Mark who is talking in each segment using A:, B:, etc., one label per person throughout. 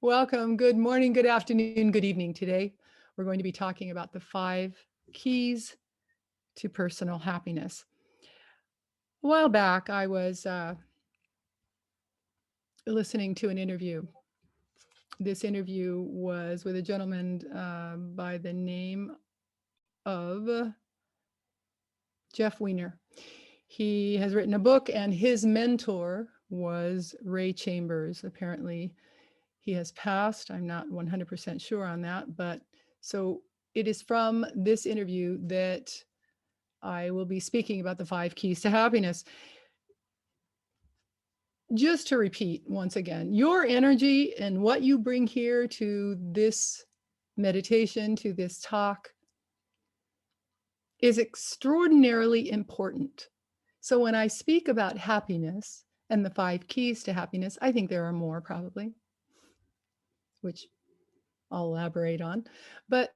A: Welcome. Good morning, good afternoon, good evening. Today, we're going to be talking about the 5 keys to personal happiness. A while back, I was listening to an interview. This interview was with a gentleman by the name of Jeff Weiner. He has written a book, and his mentor was Ray Chambers. Apparently, he has passed. I'm not 100% sure on that, but so it is from this interview that I will be speaking about the 5 keys to happiness. Just to repeat once again, your energy and what you bring here to this meditation, to this talk, is extraordinarily important. So when I speak about happiness and the 5 keys to happiness, I think there are more probably, which I'll elaborate on, but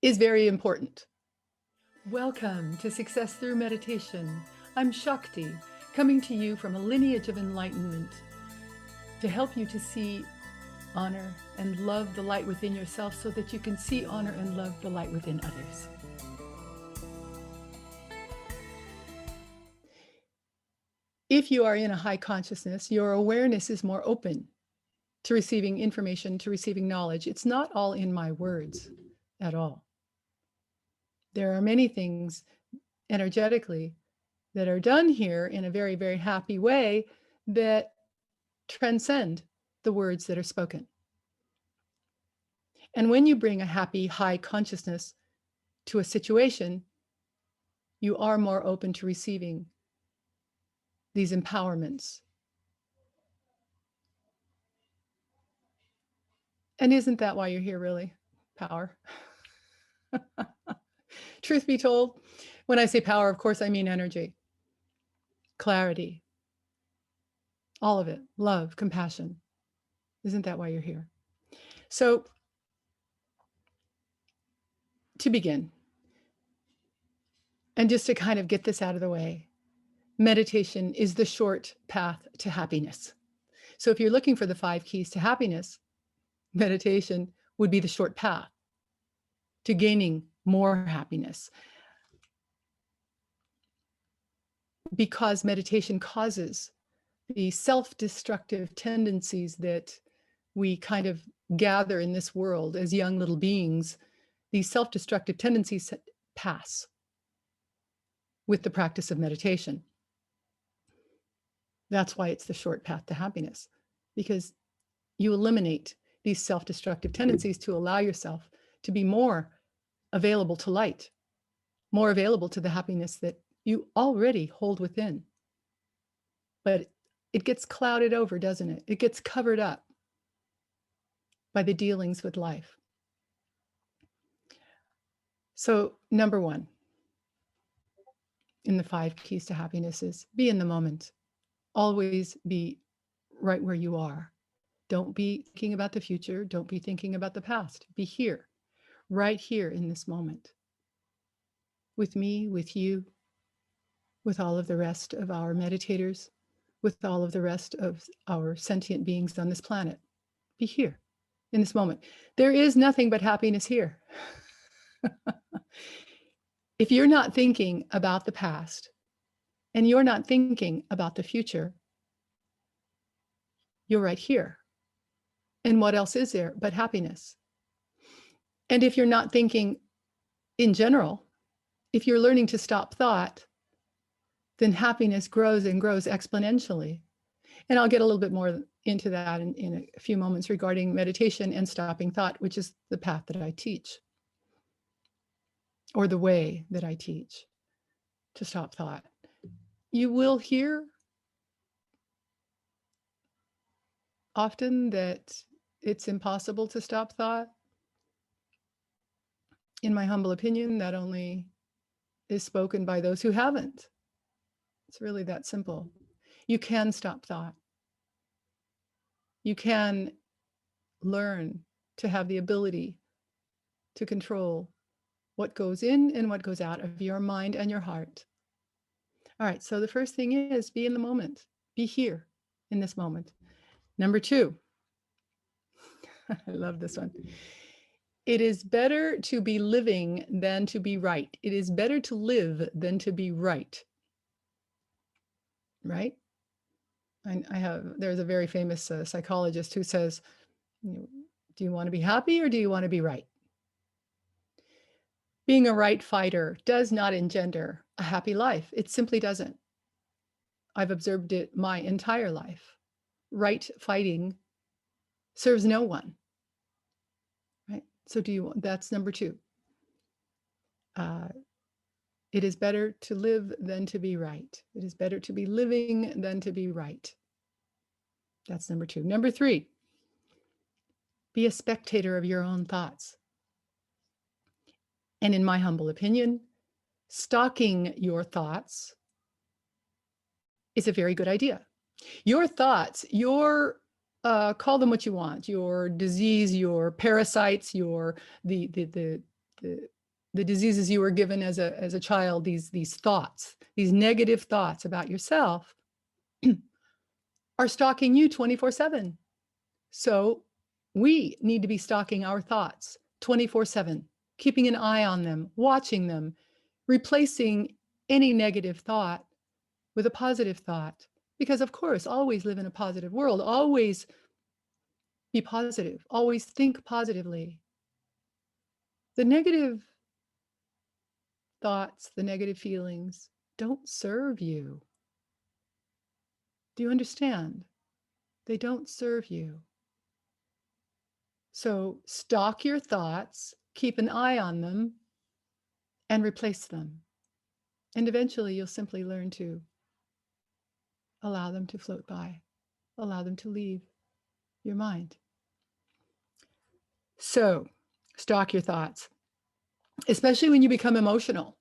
A: is very important. Welcome to Success Through Meditation. I'm Shakti, coming to you from a lineage of enlightenment to help you to see, honor, and love the light within yourself so that you can see, honor, and love the light within others. If you are in a high consciousness, your awareness is more open to receiving information, to receiving knowledge. It's not all in my words at all. There are many things energetically that are done here in a very, very happy way that transcend the words that are spoken. And when you bring a happy, high consciousness to a situation, you are more open to receiving these empowerments. And isn't that why you're here, really? Power. Truth be told, when I say power, of course, I mean energy, clarity, all of it, love, compassion. Isn't that why you're here? So, to begin, and just to kind of get this out of the way, meditation is the short path to happiness. So if you're looking for the 5 keys to happiness, meditation would be the short path to gaining more happiness. Because meditation causes the self-destructive tendencies that we kind of gather in this world as young little beings, these self-destructive tendencies pass with the practice of meditation. That's why it's the short path to happiness, because you eliminate these self-destructive tendencies to allow yourself to be more available to light, more available to the happiness that you already hold within. But it gets clouded over, doesn't it? It gets covered up by the dealings with life. So, number 1 in the 5 keys to happiness is be in the moment. Always be right where you are. Don't be thinking about the future. Don't be thinking about the past. Be here, right here in this moment. With me, with you, with all of the rest of our meditators, with all of the rest of our sentient beings on this planet. Be here in this moment. There is nothing but happiness here. If you're not thinking about the past and you're not thinking about the future, you're right here. And what else is there but happiness? And if you're not thinking in general, if you're learning to stop thought, then happiness grows and grows exponentially. And I'll get a little bit more into that in a few moments regarding meditation and stopping thought, which is the path that I teach, or the way that I teach to stop thought. You will hear often that it's impossible to stop thought. In my humble opinion, that only is spoken by those who haven't. It's really that simple. You can stop thought. You can learn to have the ability to control what goes in and what goes out of your mind and your heart. All right, so the first thing is be in the moment. Be here in this moment. Number 2, I love this one. It is better to be living than to be right. It is better to live than to be right. Right? There's a very famous psychologist who says, do you want to be happy or do you want to be right? Being a right fighter does not engender a happy life. It simply doesn't. I've observed it my entire life. Right fighting serves no one. Right? So that's number 2. It is better to live than to be right. It is better to be living than to be right. That's number 2. Number 3, be a spectator of your own thoughts. And in my humble opinion, stalking your thoughts is a very good idea. Your thoughts, call them what you want, your disease, your parasites, the diseases you were given as a child, these thoughts, these negative thoughts about yourself are stalking you 24/7. So we need to be stalking our thoughts 24/7, keeping an eye on them, watching them, replacing any negative thought with a positive thought. Because of course, always live in a positive world, always be positive, always think positively. The negative thoughts, the negative feelings don't serve you. Do you understand? They don't serve you. So stalk your thoughts, keep an eye on them, and replace them. And eventually you'll simply learn to allow them to float by, allow them to leave your mind. So stalk your thoughts, especially when you become emotional.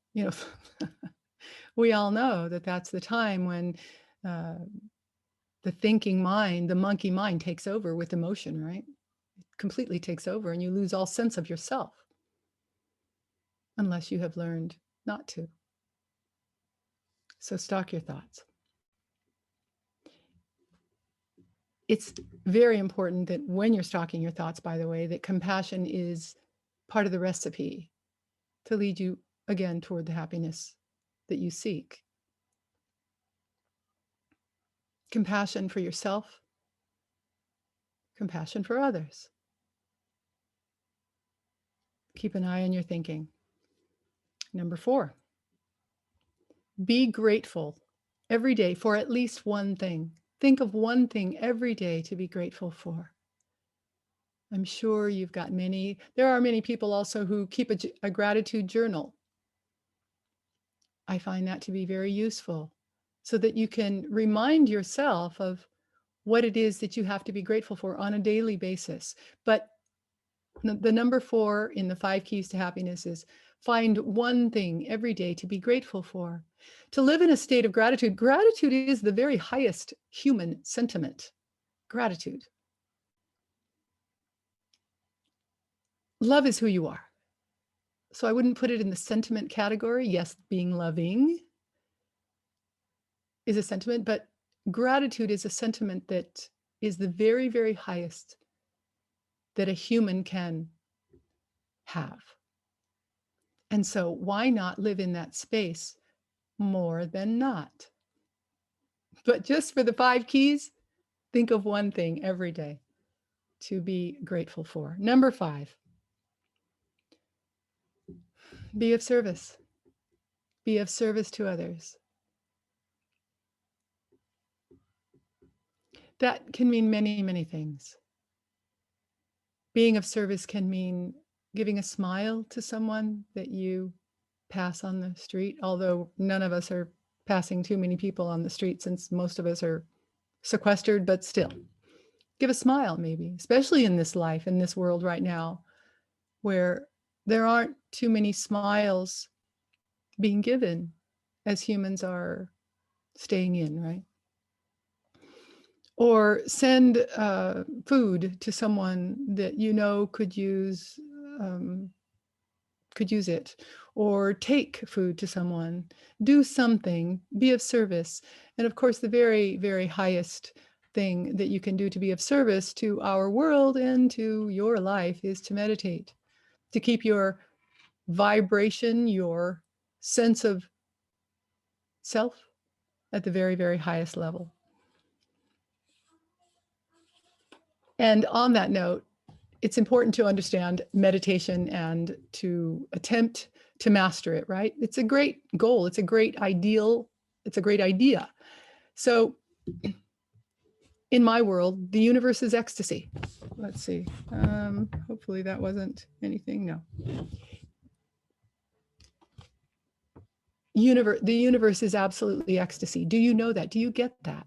A: We all know that that's the time when the thinking mind, the monkey mind, takes over with emotion, right? It completely takes over, and you lose all sense of yourself unless you have learned not to. So stalk your thoughts. It's very important that when you're stalking your thoughts, by the way, that compassion is part of the recipe to lead you again toward the happiness that you seek. Compassion for yourself, compassion for others. Keep an eye on your thinking. Number 4, be grateful every day for at least one thing. Think of one thing every day to be grateful for. I'm sure you've got many. There are many people also who keep a gratitude journal. I find that to be very useful so that you can remind yourself of what it is that you have to be grateful for on a daily basis. But the number 4 in the 5 keys to happiness is find one thing every day to be grateful for. To live in a state of gratitude. Gratitude is the very highest human sentiment. Gratitude. Love is who you are. So I wouldn't put it in the sentiment category. Yes, being loving is a sentiment, but gratitude is a sentiment that is the very, very highest that a human can have. And so why not live in that space more than not? But just for the 5 keys, think of one thing every day to be grateful for. Number 5, be of service. Be of service to others. That can mean many, many things. Being of service can mean giving a smile to someone that you pass on the street, although none of us are passing too many people on the street since most of us are sequestered, but still. Give a smile, maybe, especially in this life, in this world right now, where there aren't too many smiles being given as humans are staying in, right? Or send food to someone that you know could use it, or take food to someone, do something, be of service. And of course, the very, very highest thing that you can do to be of service to our world and to your life is to meditate, to keep your vibration, your sense of self at the very, very highest level. And on that note, it's important to understand meditation and to attempt to master it, right? It's a great goal. It's a great ideal. It's a great idea. So in my world, the universe is ecstasy. Let's see. Hopefully that wasn't anything. No. The universe is absolutely ecstasy. Do you know that? Do you get that?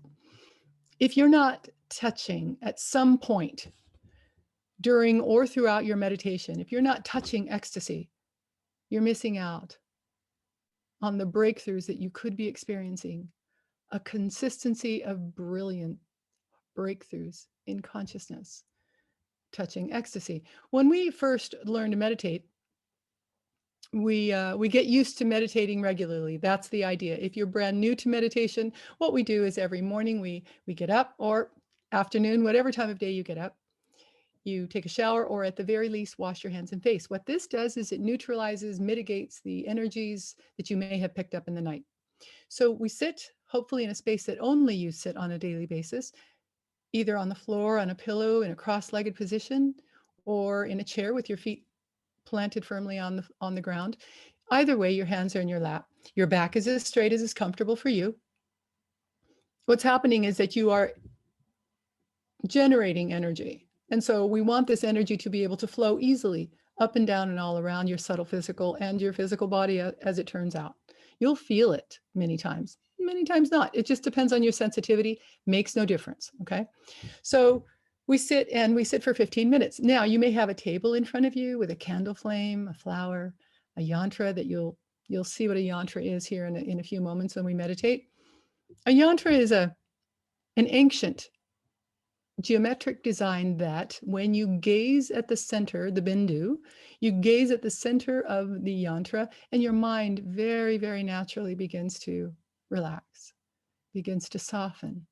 A: If you're not touching at some point during or throughout your meditation, if you're not touching ecstasy, you're missing out on the breakthroughs that you could be experiencing, a consistency of brilliant breakthroughs in consciousness, touching ecstasy. When we first learn to meditate, we get used to meditating regularly. That's the idea. If you're brand new to meditation, what we do is every morning we get up, or afternoon, whatever time of day you get up, you take a shower, or at the very least, wash your hands and face. What this does is it neutralizes, mitigates the energies that you may have picked up in the night. So we sit, hopefully in a space that only you sit on a daily basis, either on the floor, on a pillow, in a cross-legged position, or in a chair with your feet planted firmly on the ground. Either way, your hands are in your lap. Your back is as straight as is comfortable for you. What's happening is that you are generating energy. And so we want this energy to be able to flow easily up and down and all around your subtle physical and your physical body, as it turns out. You'll feel it many times not. It just depends on your sensitivity, makes no difference, okay? So we sit for 15 minutes. Now you may have a table in front of you with a candle flame, a flower, a yantra that you'll see what a yantra is here in a few moments when we meditate. A yantra is an ancient geometric design that when you gaze at the center, the bindu, you gaze at the center of the yantra and your mind very, very naturally begins to relax, begins to soften,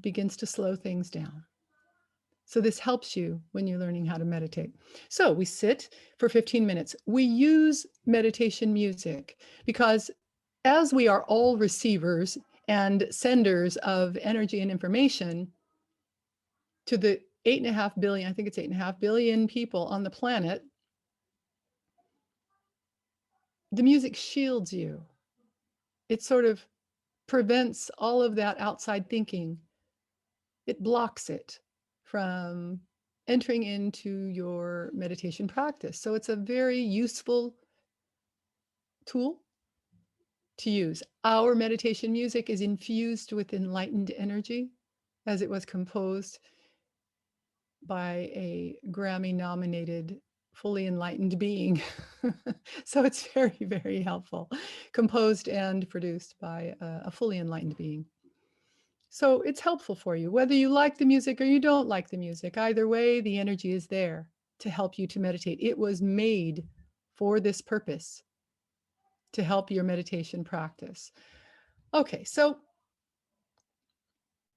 A: begins to slow things down. So this helps you when you're learning how to meditate. So we sit for 15 minutes. We use meditation music because as we are all receivers and senders of energy and information to the 8.5 billion, I think it's 8.5 billion people on the planet, the music shields you. It sort of prevents all of that outside thinking. It blocks it from entering into your meditation practice. So it's a very useful tool to use. Our meditation music is infused with enlightened energy, as it was composed by a Grammy-nominated, fully enlightened being. So it's very, very helpful, composed and produced by a fully enlightened being. So it's helpful for you, whether you like the music or you don't like the music. Either way, the energy is there to help you to meditate. It was made for this purpose, to help your meditation practice. Okay, so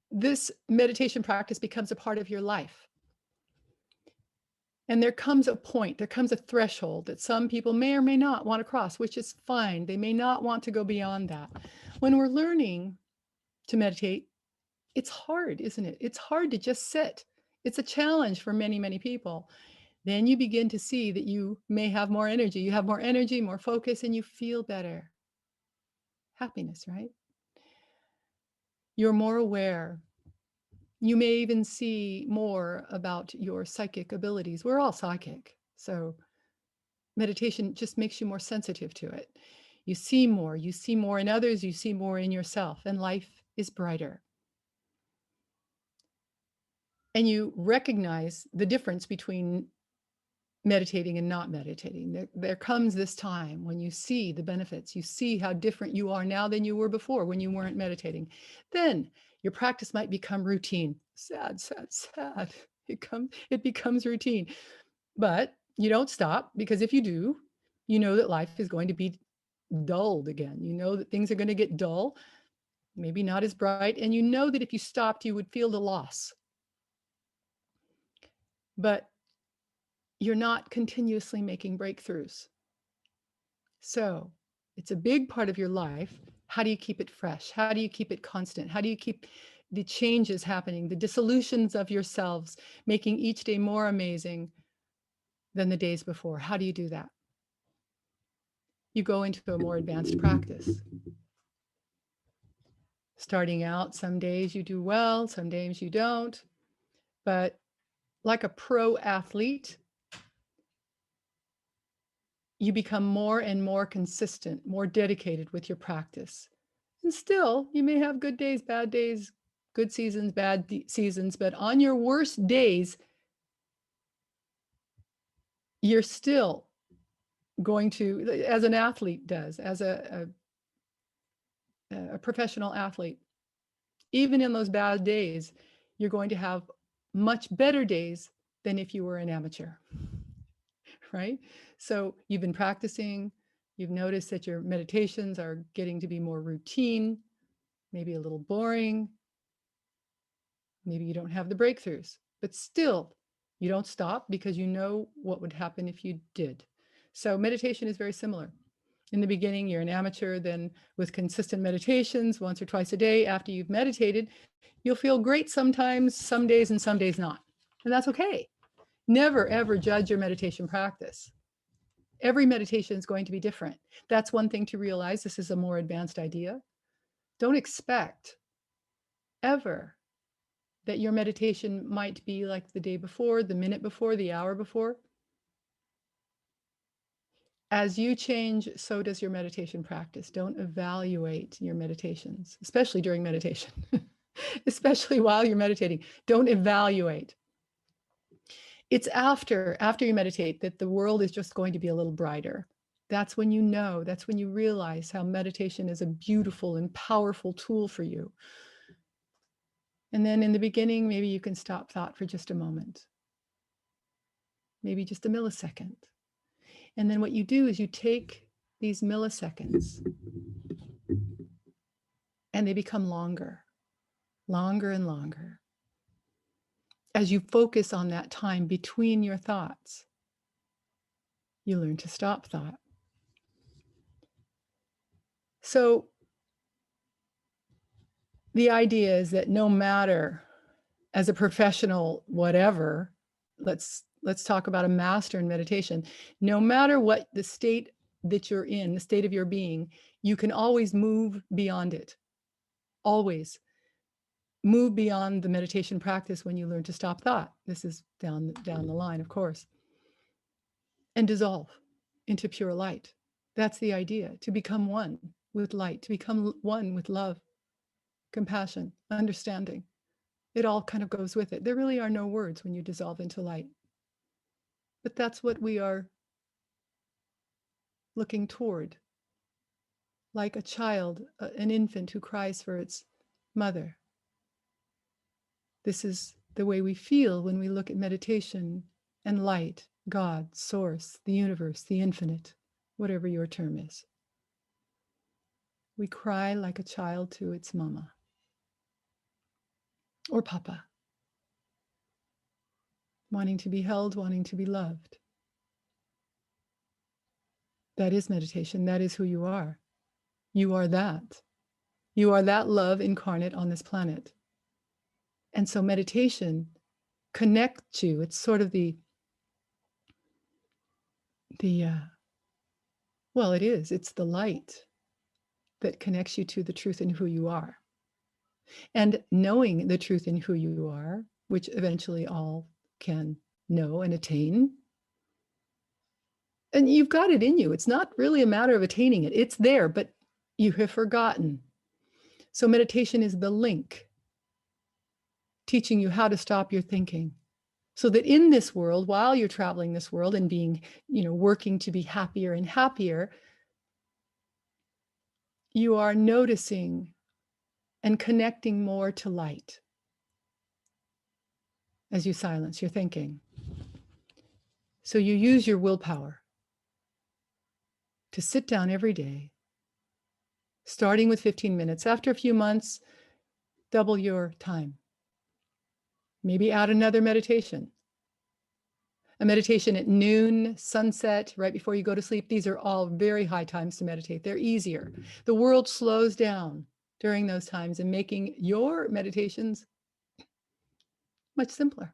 A: this meditation practice becomes a part of your life. And there comes a point, there comes a threshold that some people may or may not want to cross, which is fine. They may not want to go beyond that. When we're learning to meditate, it's hard, isn't it? It's hard to just sit. It's a challenge for many, many people. Then you begin to see that you may have more energy. You have more energy, more focus, and you feel better. Happiness, right? You're more aware. You may even see more about your psychic abilities. We're all psychic. So meditation just makes you more sensitive to it. You see more in others, you see more in yourself, and life is brighter. And you recognize the difference between meditating and not meditating. There comes this time when you see the benefits, you see how different you are now than you were before when you weren't meditating. Then your practice might become routine. Sad, sad, sad. It becomes routine. But you don't stop, because if you do, you know that life is going to be dulled again. You know that things are going to get dull. maybe not as bright, and you know that if you stopped, you would feel the loss. But you're not continuously making breakthroughs. So it's a big part of your life. How do you keep it fresh? How do you keep it constant? How do you keep the changes happening, the dissolutions of yourselves, making each day more amazing than the days before? How do you do that? You go into a more advanced practice. Starting out, some days you do well, some days you don't. But like a pro athlete, you become more and more consistent, more dedicated with your practice. And still, you may have good days, bad days, good seasons, bad seasons, but on your worst days, you're still going to, as an athlete does, as a professional athlete, even in those bad days, you're going to have much better days than if you were an amateur, right? So you've been practicing, you've noticed that your meditations are getting to be more routine, maybe a little boring, maybe you don't have the breakthroughs, but still you don't stop because you know what would happen if you did. So meditation is very similar. In the beginning, you're an amateur, then with consistent meditations once or twice a day, after you've meditated, you'll feel great sometimes, some days, and some days not. And that's okay. Never, ever judge your meditation practice. Every meditation is going to be different. That's one thing to realize. This is a more advanced idea. Don't expect ever that your meditation might be like the day before, the minute before, the hour before. As you change, so does your meditation practice. Don't evaluate your meditations, especially during meditation, especially while you're meditating. Don't evaluate. It's after you meditate that the world is just going to be a little brighter. That's when you know, that's when you realize how meditation is a beautiful and powerful tool for you. And then in the beginning, maybe you can stop thought for just a moment, maybe just a millisecond. And then what you do is you take these milliseconds and they become longer, longer and longer. As you focus on that time between your thoughts, you learn to stop thought. So the idea is that no matter, as a professional, whatever, let's talk about a master in meditation, no matter what the state that you're in, the state of your being, you can always move beyond it. Always move beyond the meditation practice when you learn to stop thought. This is down the line, of course. And dissolve into pure light. That's the idea, to become one with light, to become one with love, compassion, understanding. It all kind of goes with it. There really are no words when you dissolve into light. But that's what we are looking toward. Like a child, an infant who cries for its mother. This is the way we feel when we look at meditation and light, God, source, the universe, the infinite, whatever your term is. We cry like a child to its mama or papa, wanting to be held, wanting to be loved. That is meditation. That is who you are. You are that. You are that love incarnate on this planet. And so meditation connects you. It's sort of well, it is. It's the light that connects you to the truth in who you are. And knowing the truth in who you are, which eventually all can know and attain. And you've got it in you. It's not really a matter of attaining it. It's there, but you have forgotten. So meditation is the link, teaching you how to stop your thinking. So that in this world, while you're traveling this world and being, working to be happier and happier, you are noticing and connecting more to light as you silence your thinking. So you use your willpower to sit down every day, starting with 15 minutes. After a few months, double your time. Maybe add another meditation. A meditation at noon, sunset, right before you go to sleep. These are all very high times to meditate. They're easier. The world slows down during those times and making your meditations much simpler.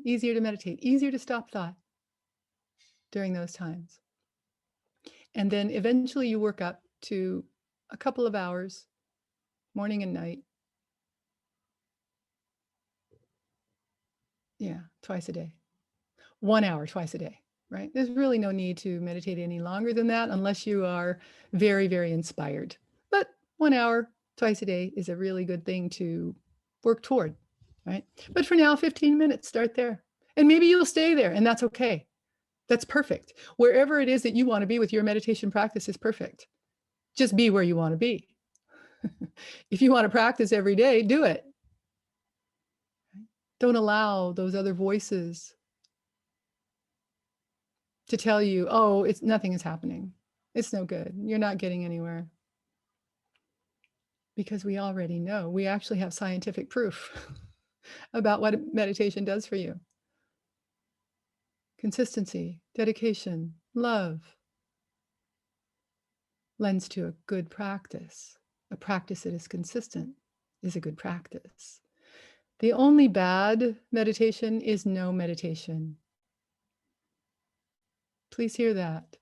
A: Easier to meditate, easier to stop thought during those times. And then eventually you work up to a couple of hours, morning and night. Yeah, twice a day. 1 hour twice a day, right? There's really no need to meditate any longer than that unless you are very, very inspired. But 1 hour twice a day is a really good thing to work toward, right? But for now, 15 minutes, start there. And maybe you'll stay there, and that's okay. That's perfect. Wherever it is that you want to be with your meditation practice is perfect. Just be where you want to be. If you want to practice every day, do it. Don't allow those other voices to tell you, oh, nothing is happening. It's no good. You're not getting anywhere. Because we already know. We actually have scientific proof about what meditation does for you. Consistency, dedication, love lends to a good practice. A practice that is consistent is a good practice. The only bad meditation is no meditation. Please hear that.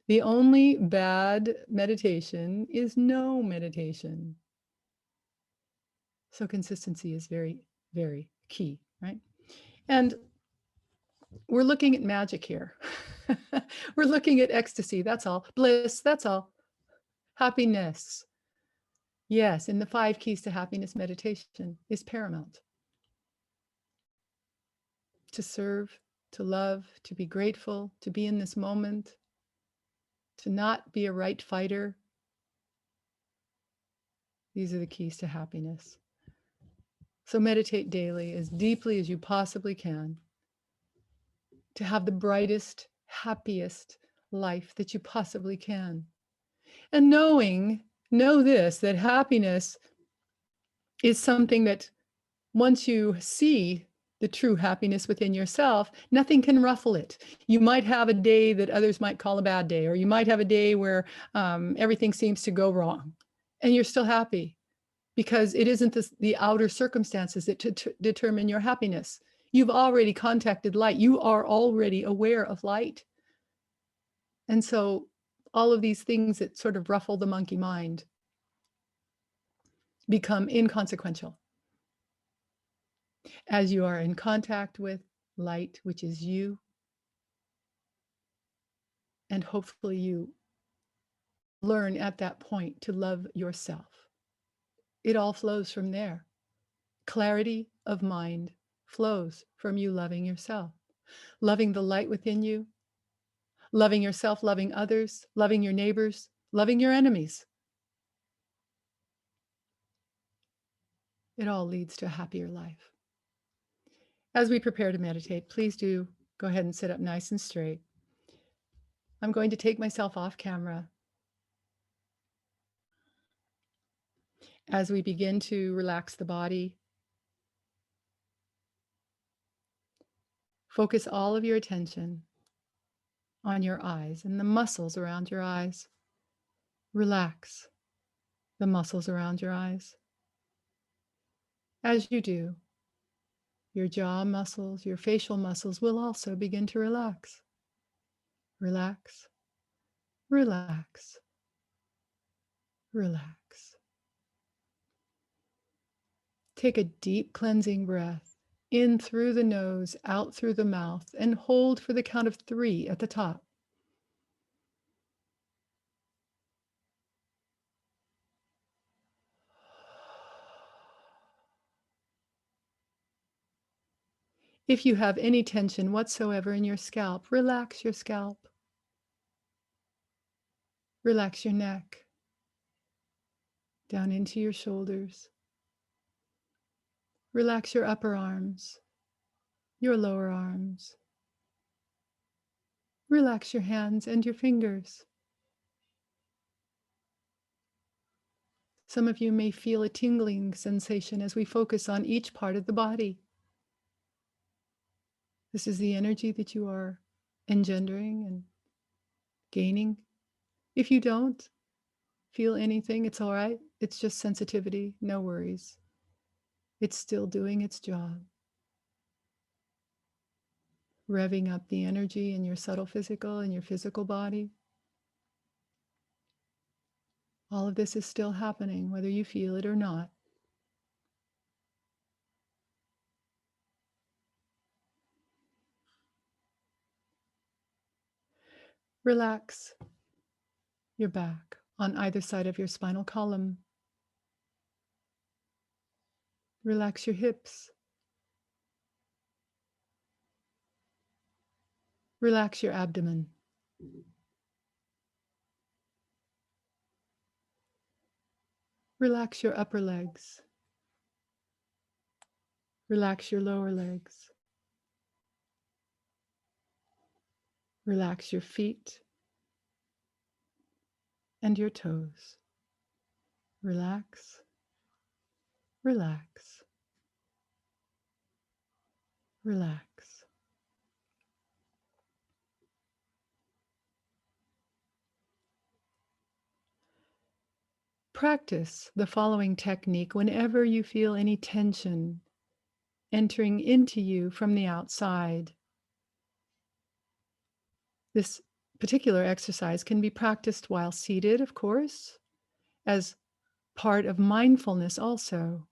A: The only bad meditation is no meditation. So consistency is very, very key, right? And we're looking at magic here. We're looking at ecstasy, that's all. Bliss, that's all. Happiness. Yes, in the 5 keys to happiness, meditation is paramount. To serve, to love, to be grateful, to be in this moment, to not be a right fighter. These are the keys to happiness. So meditate daily as deeply as you possibly can to have the brightest, happiest life that you possibly can. And know this, that happiness is something that once you see the true happiness within yourself, nothing can ruffle it. You might have a day that others might call a bad day, or you might have a day where everything seems to go wrong, and you're still happy because it isn't the outer circumstances that determine your happiness. You've already contacted light. You are already aware of light. And so all of these things that sort of ruffle the monkey mind become inconsequential as you are in contact with light, which is you. And hopefully you learn at that point to love yourself. It all flows from there. Clarity of mind flows from you loving yourself, loving the light within you, loving yourself, loving others, loving your neighbors, loving your enemies. It all leads to a happier life. As we prepare to meditate, please do go ahead and sit up nice and straight. I'm going to take myself off camera. As we begin to relax the body, focus all of your attention on your eyes and the muscles around your eyes. Relax the muscles around your eyes. As you do, your jaw muscles, your facial muscles will also begin to relax. Relax, relax, relax. Take a deep cleansing breath in through the nose, out through the mouth, and hold for the count of 3 at the top. If you have any tension whatsoever in your scalp, relax your scalp. Relax your neck, down into your shoulders. Relax your upper arms, your lower arms. Relax your hands and your fingers. Some of you may feel a tingling sensation as we focus on each part of the body. This is the energy that you are engendering and gaining. If you don't feel anything, it's all right. It's just sensitivity, no worries. It's still doing its job, revving up the energy in your subtle physical and your physical body. All of this is still happening, whether you feel it or not. Relax your back on either side of your spinal column. Relax your hips. Relax your abdomen. Relax your upper legs. Relax your lower legs. Relax your feet and your toes. Relax, relax, relax. Practice the following technique whenever you feel any tension entering into you from the outside. This particular exercise can be practiced while seated, of course, as part of mindfulness also.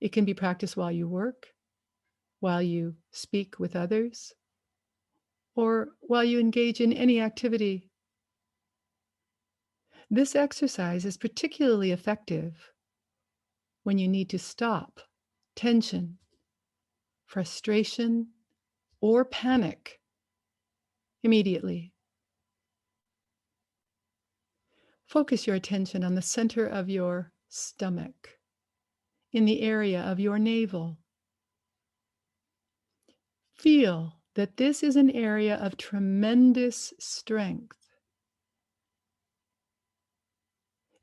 A: It can be practiced while you work, while you speak with others, or while you engage in any activity. This exercise is particularly effective when you need to stop tension, frustration, or panic immediately. Focus your attention on the center of your stomach, in the area of your navel. Feel that this is an area of tremendous strength.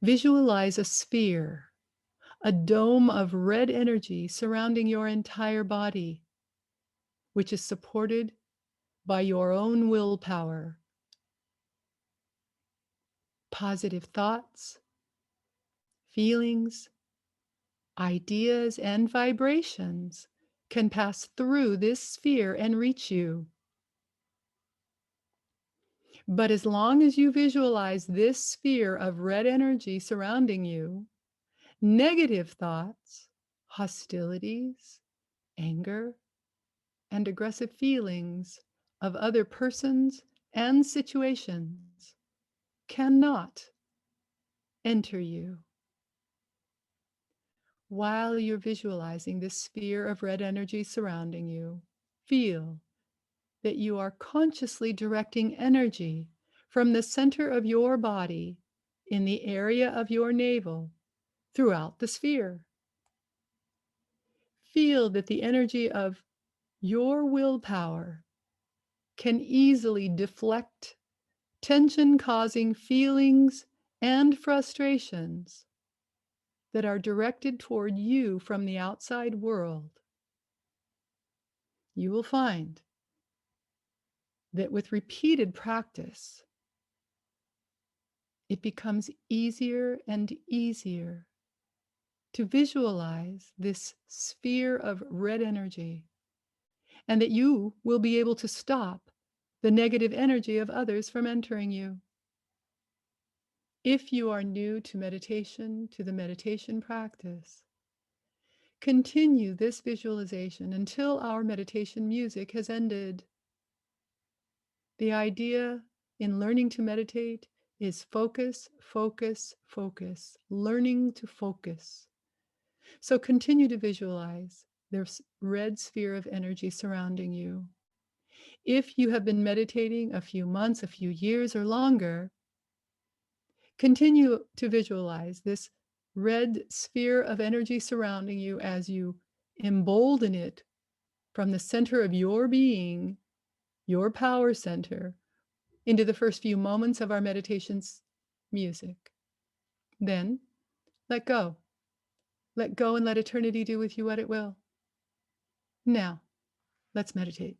A: Visualize a sphere, a dome of red energy surrounding your entire body, which is supported by your own willpower. Positive thoughts, feelings, ideas, and vibrations can pass through this sphere and reach you. But as long as you visualize this sphere of red energy surrounding you, negative thoughts, hostilities, anger, and aggressive feelings of other persons and situations cannot enter you. While you're visualizing this sphere of red energy surrounding you, feel that you are consciously directing energy from the center of your body in the area of your navel throughout the sphere. Feel that the energy of your willpower can easily deflect tension-causing feelings and frustrations that are directed toward you from the outside world. You will find that with repeated practice, it becomes easier and easier to visualize this sphere of red energy, and that you will be able to stop the negative energy of others from entering you. If you are new to meditation, to the meditation practice, continue this visualization until our meditation music has ended. The idea in learning to meditate is focus, focus, focus, learning to focus. So continue to visualize this red sphere of energy surrounding you. If you have been meditating a few months, a few years, or longer, continue to visualize this red sphere of energy surrounding you as you embolden it from the center of your being, your power center, into the first few moments of our meditation's music. Then Let go. Let go and let eternity do with you what it will. Now, let's meditate.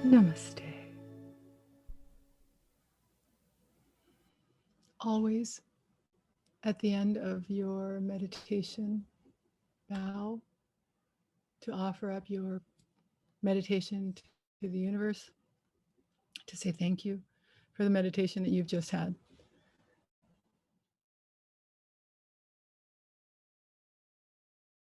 A: Namaste. Always at the end of your meditation, bow to offer up your meditation to the universe, to say thank you for the meditation that you've just had.